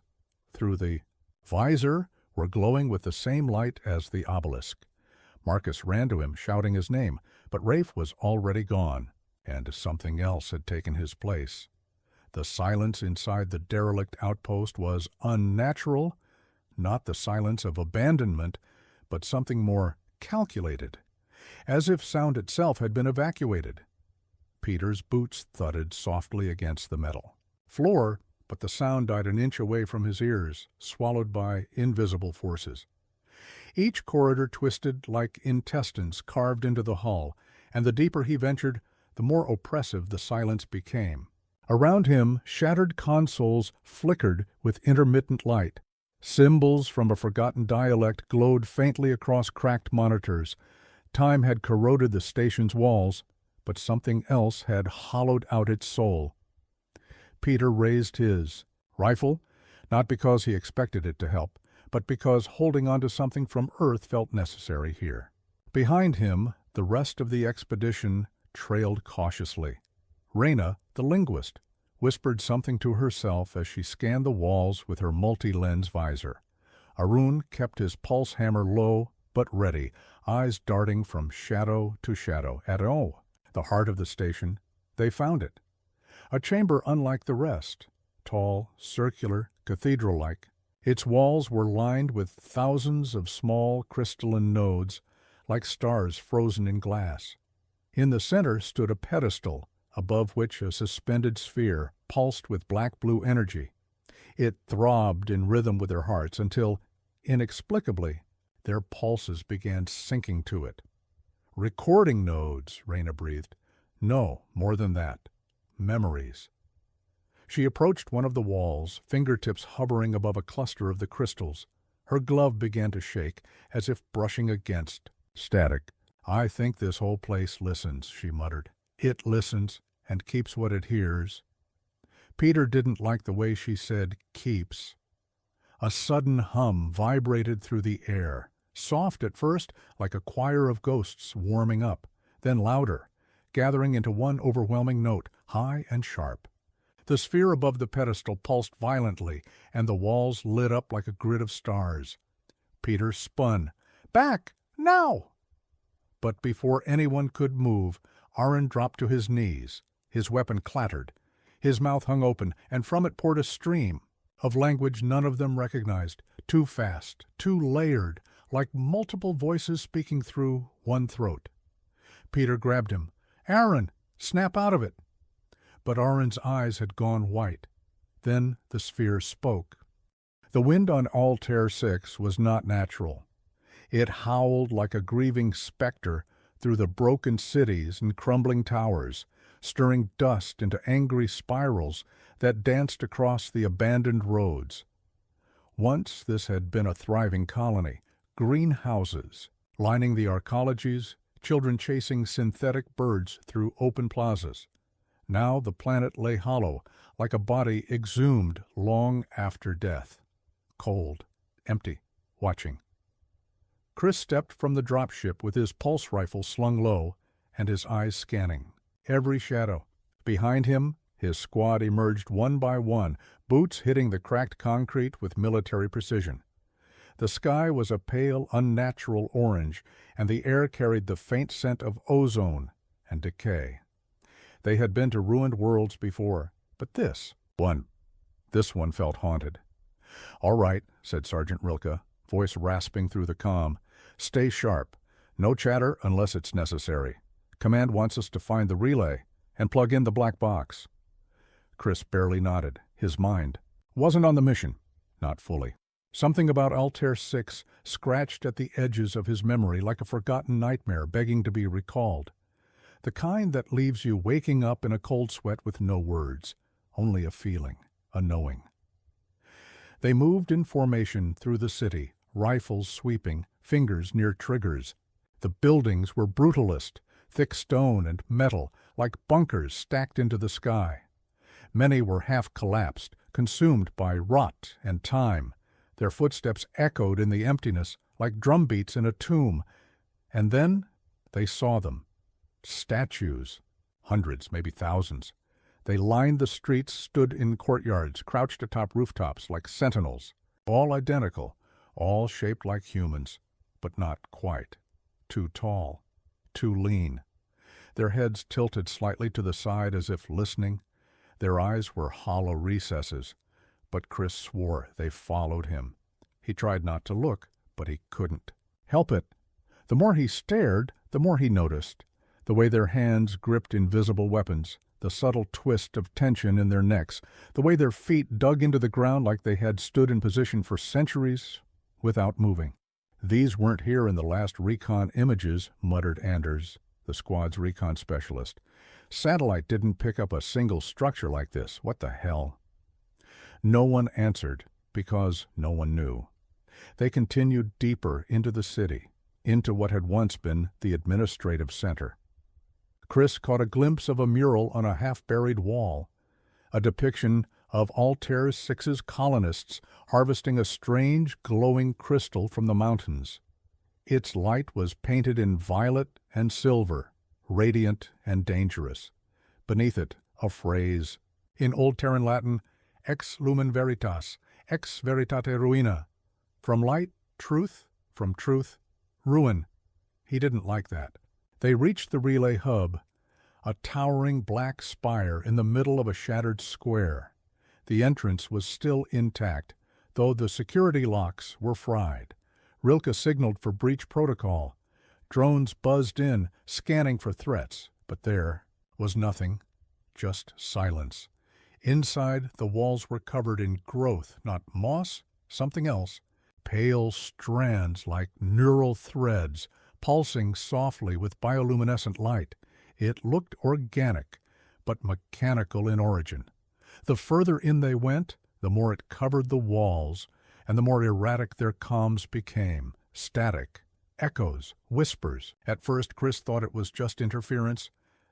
through the visor, were glowing with the same light as the obelisk. Marcus ran to him, shouting his name, but Rafe was already gone, and something else had taken his place. The silence inside the derelict outpost was unnatural, not the silence of abandonment, but something more calculated, as if sound itself had been evacuated. Peter's boots thudded softly against the metal floor, but the sound died an inch away from his ears, swallowed by invisible forces. Each corridor twisted like intestines carved into the hull, and the deeper he ventured, the more oppressive the silence became. Around him, shattered consoles flickered with intermittent light. Symbols from a forgotten dialect glowed faintly across cracked monitors. Time had corroded the station's walls, but something else had hollowed out its soul. Peter raised his rifle, not because he expected it to help, but because holding on to something from Earth felt necessary here. Behind him, the rest of the expedition trailed cautiously. Reyna, the linguist, whispered something to herself as she scanned the walls with her multi-lens visor. Arun kept his pulse hammer low but ready, eyes darting from shadow to shadow. At the heart of the station, they found it. A chamber unlike the rest, tall, circular, cathedral-like. Its walls were lined with thousands of small crystalline nodes, like stars frozen in glass. In the center stood a pedestal, above which a suspended sphere pulsed with black-blue energy. It throbbed in rhythm with their hearts until, inexplicably, their pulses began sinking to it. "Recording nodes," Reyna breathed. "No, more than that. Memories." She approached one of the walls, fingertips hovering above a cluster of the crystals. Her glove began to shake, as if brushing against static. "I think this whole place listens," she muttered. "It listens and keeps what it hears." Peter didn't like the way she said keeps. A sudden hum vibrated through the air, soft at first, like a choir of ghosts warming up, then louder, gathering into one overwhelming note, high and sharp. The sphere above the pedestal pulsed violently, and the walls lit up like a grid of stars. Peter spun. "Back! Now!" But before anyone could move, Aaron dropped to his knees. His weapon clattered. His mouth hung open, and from it poured a stream of language none of them recognized, too fast, too layered, like multiple voices speaking through one throat. Peter grabbed him. "Aaron, snap out of it!" But Aaron's eyes had gone white. Then the sphere spoke. The wind on Altair 6 was not natural. It howled like a grieving specter through the broken cities and crumbling towers, stirring dust into angry spirals that danced across the abandoned roads. Once this had been a thriving colony, greenhouses lining the arcologies, children chasing synthetic birds through open plazas. Now the planet lay hollow, like a body exhumed long after death. Cold, empty, watching. Chris stepped from the dropship with his pulse rifle slung low and his eyes scanning every shadow. Behind him, his squad emerged one by one, boots hitting the cracked concrete with military precision. The sky was a pale, unnatural orange, and the air carried the faint scent of ozone and decay. They had been to ruined worlds before, but this one felt haunted. "All right," said Sergeant Rilke, voice rasping through the comm. "Stay sharp. No chatter unless it's necessary. Command wants us to find the relay and plug in the black box." Chris barely nodded. His mind wasn't on the mission. Not fully. Something about Altair 6 scratched at the edges of his memory like a forgotten nightmare begging to be recalled. The kind that leaves you waking up in a cold sweat with no words, only a feeling, a knowing. They moved in formation through the city, rifles sweeping, fingers near triggers. The buildings were brutalist, thick stone and metal, like bunkers stacked into the sky. Many were half collapsed, consumed by rot and time. Their footsteps echoed in the emptiness like drumbeats in a tomb. And then they saw them. Statues. Hundreds, maybe thousands. They lined the streets, stood in courtyards, crouched atop rooftops like sentinels. All identical, all shaped like humans, but not quite. Too tall, too lean. Their heads tilted slightly to the side as if listening. Their eyes were hollow recesses, but Chris swore they followed him. He tried not to look, but he couldn't help it. The more he stared, the more he noticed. The way their hands gripped invisible weapons, the subtle twist of tension in their necks, the way their feet dug into the ground like they had stood in position for centuries without moving. "These weren't here in the last recon images," muttered Anders, the squad's recon specialist. "Satellite didn't pick up a single structure like this. What the hell?" No one answered, because no one knew. They continued deeper into the city, into what had once been the administrative center. Chris caught a glimpse of a mural on a half-buried wall, a depiction of Altair 6's colonists harvesting a strange, glowing crystal from the mountains. Its light was painted in violet and silver, radiant and dangerous. Beneath it, a phrase. In Old Terran Latin, ex lumen veritas, ex veritate ruina. From light, truth, from truth, ruin. He didn't like that. They reached the relay hub, a towering black spire in the middle of a shattered square. The entrance was still intact, though the security locks were fried. Rilke signaled for breach protocol. Drones buzzed in, scanning for threats, but there was nothing, just silence. Inside, the walls were covered in growth, not moss, something else. Pale strands like neural threads, pulsing softly with bioluminescent light. It looked organic, but mechanical in origin. The further in they went, the more it covered the walls, and the more erratic their comms became. Static, echoes, whispers. At first, Chris thought it was just interference.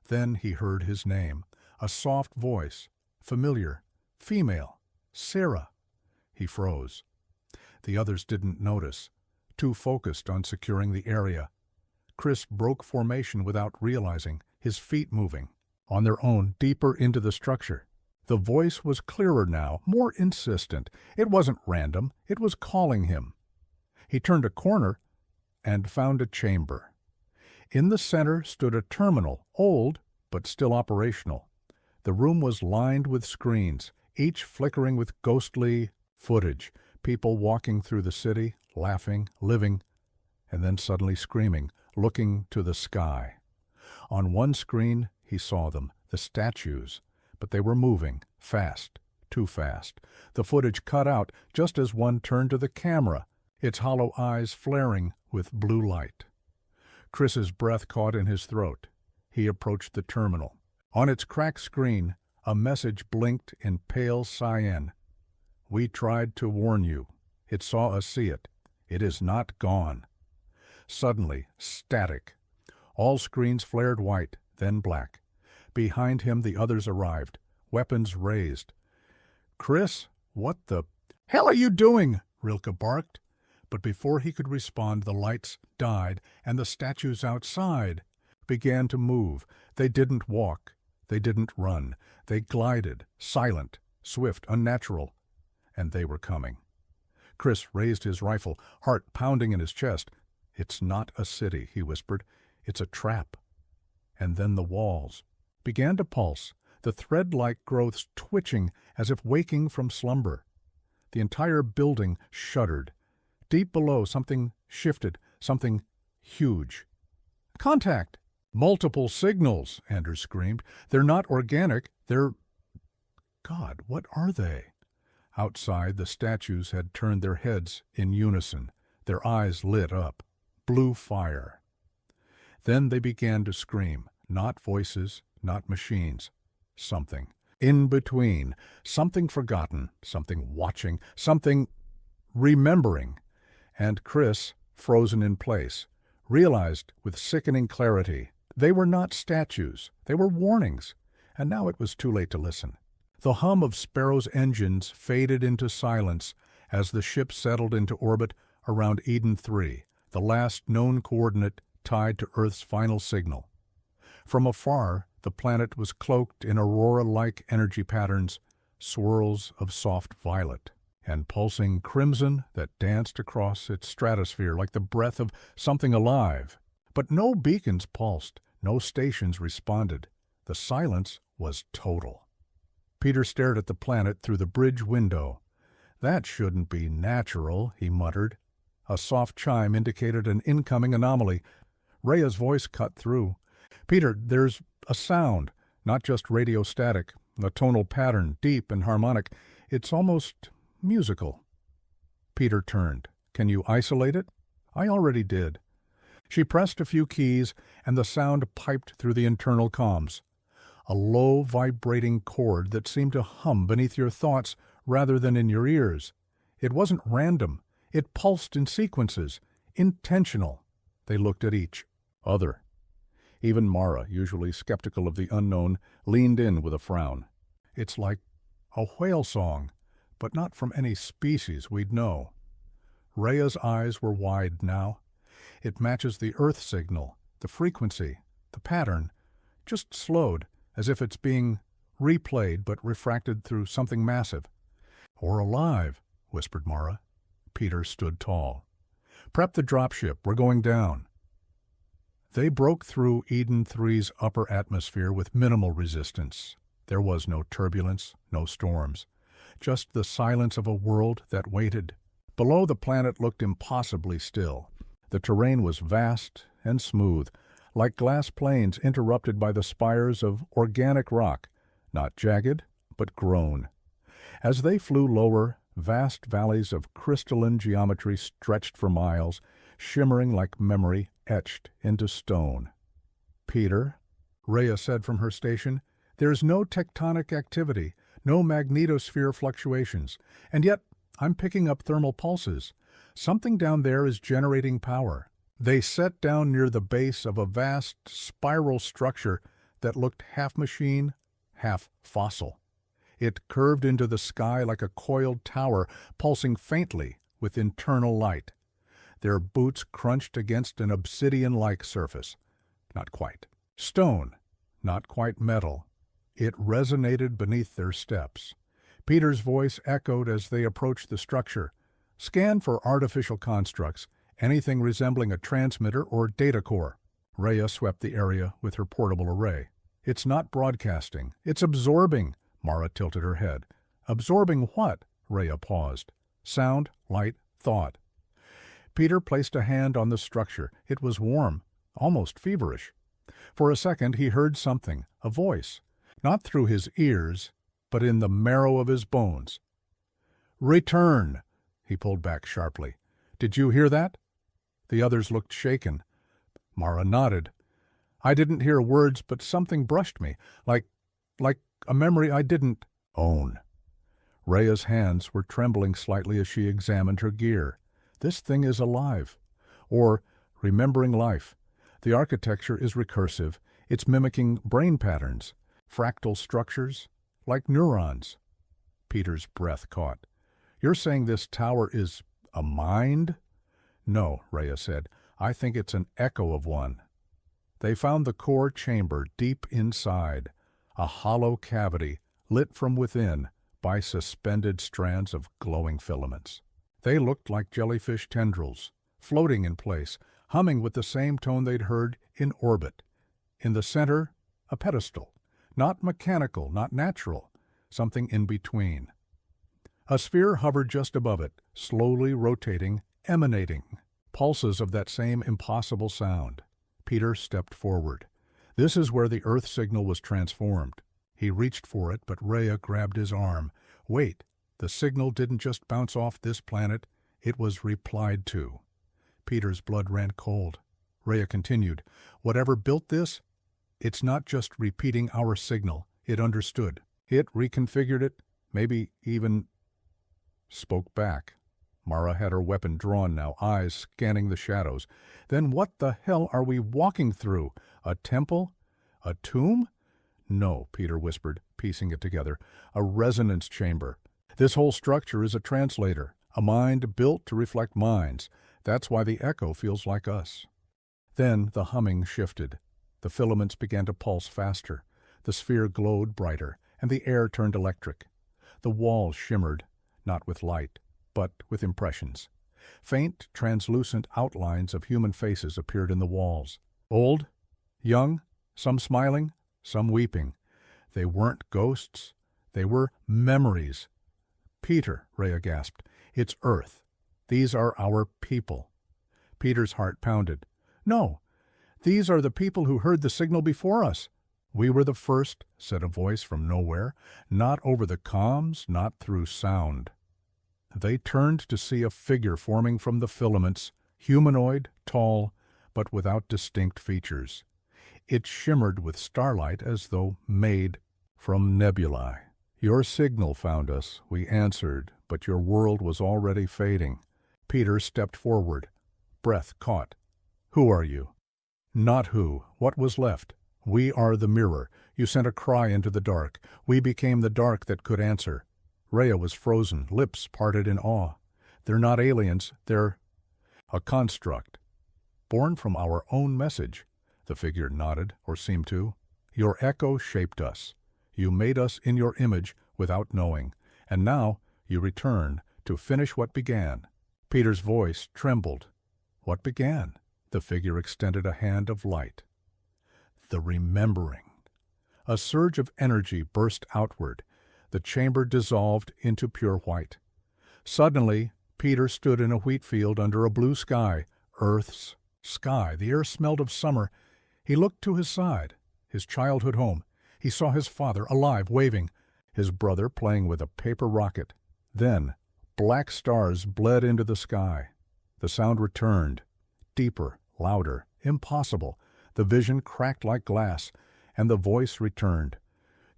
Then he heard his name. A soft voice, familiar, female, Sarah. He froze. The others didn't notice, too focused on securing the area. Chris broke formation without realizing, his feet moving, on their own, deeper into the structure. The voice was clearer now, more insistent. It wasn't random, it was calling him. He turned a corner and found a chamber. In the center stood a terminal, old but still operational. The room was lined with screens, each flickering with ghostly footage, people walking through the city, laughing, living, and then suddenly screaming, looking to the sky. On one screen he saw them, the statues, but they were moving, fast, too fast. The footage cut out just as one turned to the camera, its hollow eyes flaring with blue light. Chris's breath caught in his throat. He approached the terminal. On its cracked screen, a message blinked in pale cyan. "We tried to warn you. It saw us see it. It is not gone." Suddenly, static. All screens flared white, then black. Behind him the others arrived, weapons raised. "Chris, what the hell are you doing?" Rilke barked. But before he could respond, the lights died, and the statues outside began to move. They didn't walk. They didn't run. They glided, silent, swift, unnatural, and they were coming. Chris raised his rifle, heart pounding in his chest. "It's not a city," he whispered. "It's a trap." And then the walls began to pulse, the thread-like growths twitching as if waking from slumber. The entire building shuddered. Deep below, something shifted, something huge. "Contact!" "Multiple signals," Anders screamed. "They're not organic. They're... God, what are they?" Outside, the statues had turned their heads in unison. Their eyes lit up. Blue fire. Then they began to scream. Not voices, not machines. Something. In between. Something forgotten. Something watching. Something remembering. And Chris, frozen in place, realized with sickening clarity they were not statues. They were warnings. And now it was too late to listen. The hum of Sparrow's engines faded into silence as the ship settled into orbit around Eden 3, the last known coordinate tied to Earth's final signal. From afar, the planet was cloaked in aurora-like energy patterns, swirls of soft violet, and pulsing crimson that danced across its stratosphere like the breath of something alive. But no beacons pulsed, no stations responded. The silence was total. Peter stared at the planet through the bridge window. "That shouldn't be natural," he muttered. A soft chime indicated an incoming anomaly. Rhea's voice cut through. "Peter, there's a sound, not just radio static, a tonal pattern, deep and harmonic. It's almost musical." Peter turned. "Can you isolate it?" "I already did." She pressed a few keys, and the sound piped through the internal comms. A low, vibrating chord that seemed to hum beneath your thoughts rather than in your ears. It wasn't random. It pulsed in sequences, intentional. They looked at each other. Even Mara, usually skeptical of the unknown, leaned in with a frown. "It's like a whale song, but not from any species we'd know." Rhea's eyes were wide now. "It matches the Earth signal, the frequency, the pattern, just slowed, as if it's being replayed but refracted through something massive." "Or alive," whispered Mara. Peter stood tall. "Prep the dropship. We're going down." They broke through Eden 3's upper atmosphere with minimal resistance. There was no turbulence, no storms. Just the silence of a world that waited. Below, the planet looked impossibly still. The terrain was vast and smooth, like glass plains interrupted by the spires of organic rock, not jagged, but grown. As they flew lower, vast valleys of crystalline geometry stretched for miles, shimmering like memory etched into stone. "Peter," Rhea said from her station, "there's no tectonic activity, no magnetosphere fluctuations, and yet I'm picking up thermal pulses. Something down there is generating power." They set down near the base of a vast spiral structure that looked half machine, half fossil. It curved into the sky like a coiled tower, pulsing faintly with internal light. Their boots crunched against an obsidian-like surface. Not quite. Stone, not quite metal. It resonated beneath their steps. Peter's voice echoed as they approached the structure. Scan for artificial constructs, anything resembling a transmitter or data core. Rhea swept the area with her portable array. It's not broadcasting. It's absorbing. Mara tilted her head. Absorbing what? Rhea paused. Sound, light, thought. Peter placed a hand on the structure. It was warm, almost feverish. For a second he heard something, a voice, not through his ears, but in the marrow of his bones. "Return!" He pulled back sharply. "Did you hear that?" The others looked shaken. Mara nodded. "I didn't hear words, but something brushed me, like a memory I didn't own." Rhea's hands were trembling slightly as she examined her gear. This thing is alive. Or remembering life. The architecture is recursive. It's mimicking brain patterns, fractal structures, like neurons. Peter's breath caught. "You're saying this tower is a mind?" "No," Rhea said. "I think it's an echo of one." They found the core chamber deep inside, a hollow cavity lit from within by suspended strands of glowing filaments. They looked like jellyfish tendrils, floating in place, humming with the same tone they'd heard in orbit. In the center, a pedestal, not mechanical, not natural, something in between. A sphere hovered just above it, slowly rotating, emanating, pulses of that same impossible sound. Peter stepped forward. This is where the Earth signal was transformed. He reached for it, but Rhea grabbed his arm. "Wait, the signal didn't just bounce off this planet, it was replied to." Peter's blood ran cold. Rhea continued, "Whatever built this, it's not just repeating our signal. It understood. It reconfigured it, maybe even spoke back." Mara had her weapon drawn now, eyes scanning the shadows. "Then what the hell are we walking through? A temple? A tomb?" "No," Peter whispered, piecing it together. "A resonance chamber. This whole structure is a translator, a mind built to reflect minds. That's why the echo feels like us." Then the humming shifted. The filaments began to pulse faster. The sphere glowed brighter, and the air turned electric. The walls shimmered, not with light, but with impressions. Faint, translucent outlines of human faces appeared in the walls. Old, young, some smiling, some weeping. They weren't ghosts. They were memories. "Peter," Rhea gasped, "it's Earth. These are our people." Peter's heart pounded. "No, these are the people who heard the signal before us." "We were the first," said a voice from nowhere, "not over the comms, not through sound." They turned to see a figure forming from the filaments, humanoid, tall, but without distinct features. It shimmered with starlight as though made from nebulae. "Your signal found us," we answered, "but your world was already fading." Peter stepped forward. Breath caught. "Who are you?" "Not who. What was left? We are the mirror. You sent a cry into the dark. We became the dark that could answer." Rhea was frozen, lips parted in awe. "They're not aliens. They're a construct. Born from our own message." The figure nodded, or seemed to. "Your echo shaped us. You made us in your image without knowing. And now you return to finish what began." Peter's voice trembled. "What began?" The figure extended a hand of light. "The remembering." A surge of energy burst outward. The chamber dissolved into pure white. Suddenly, Peter stood in a wheat field under a blue sky, Earth's sky. The air smelled of summer. He looked to his side, his childhood home. He saw his father, alive, waving, his brother playing with a paper rocket. Then, black stars bled into the sky. The sound returned, deeper, louder, impossible. The vision cracked like glass, and the voice returned.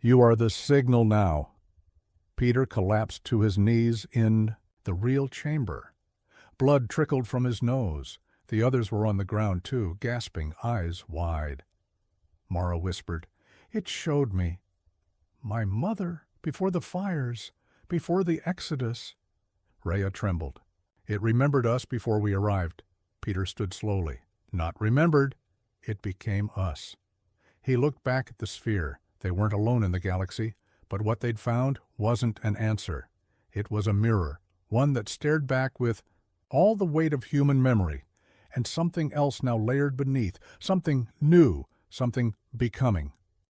"You are the signal now." Peter collapsed to his knees in the real chamber. Blood trickled from his nose. The others were on the ground too, gasping, eyes wide. Mara whispered, "It showed me. My mother, before the fires, before the Exodus." Rhea trembled. "It remembered us before we arrived." Peter stood slowly. "Not remembered. It became us." He looked back at the sphere. They weren't alone in the galaxy, but what they'd found wasn't an answer. It was a mirror, one that stared back with all the weight of human memory, and something else now layered beneath, something new, something becoming.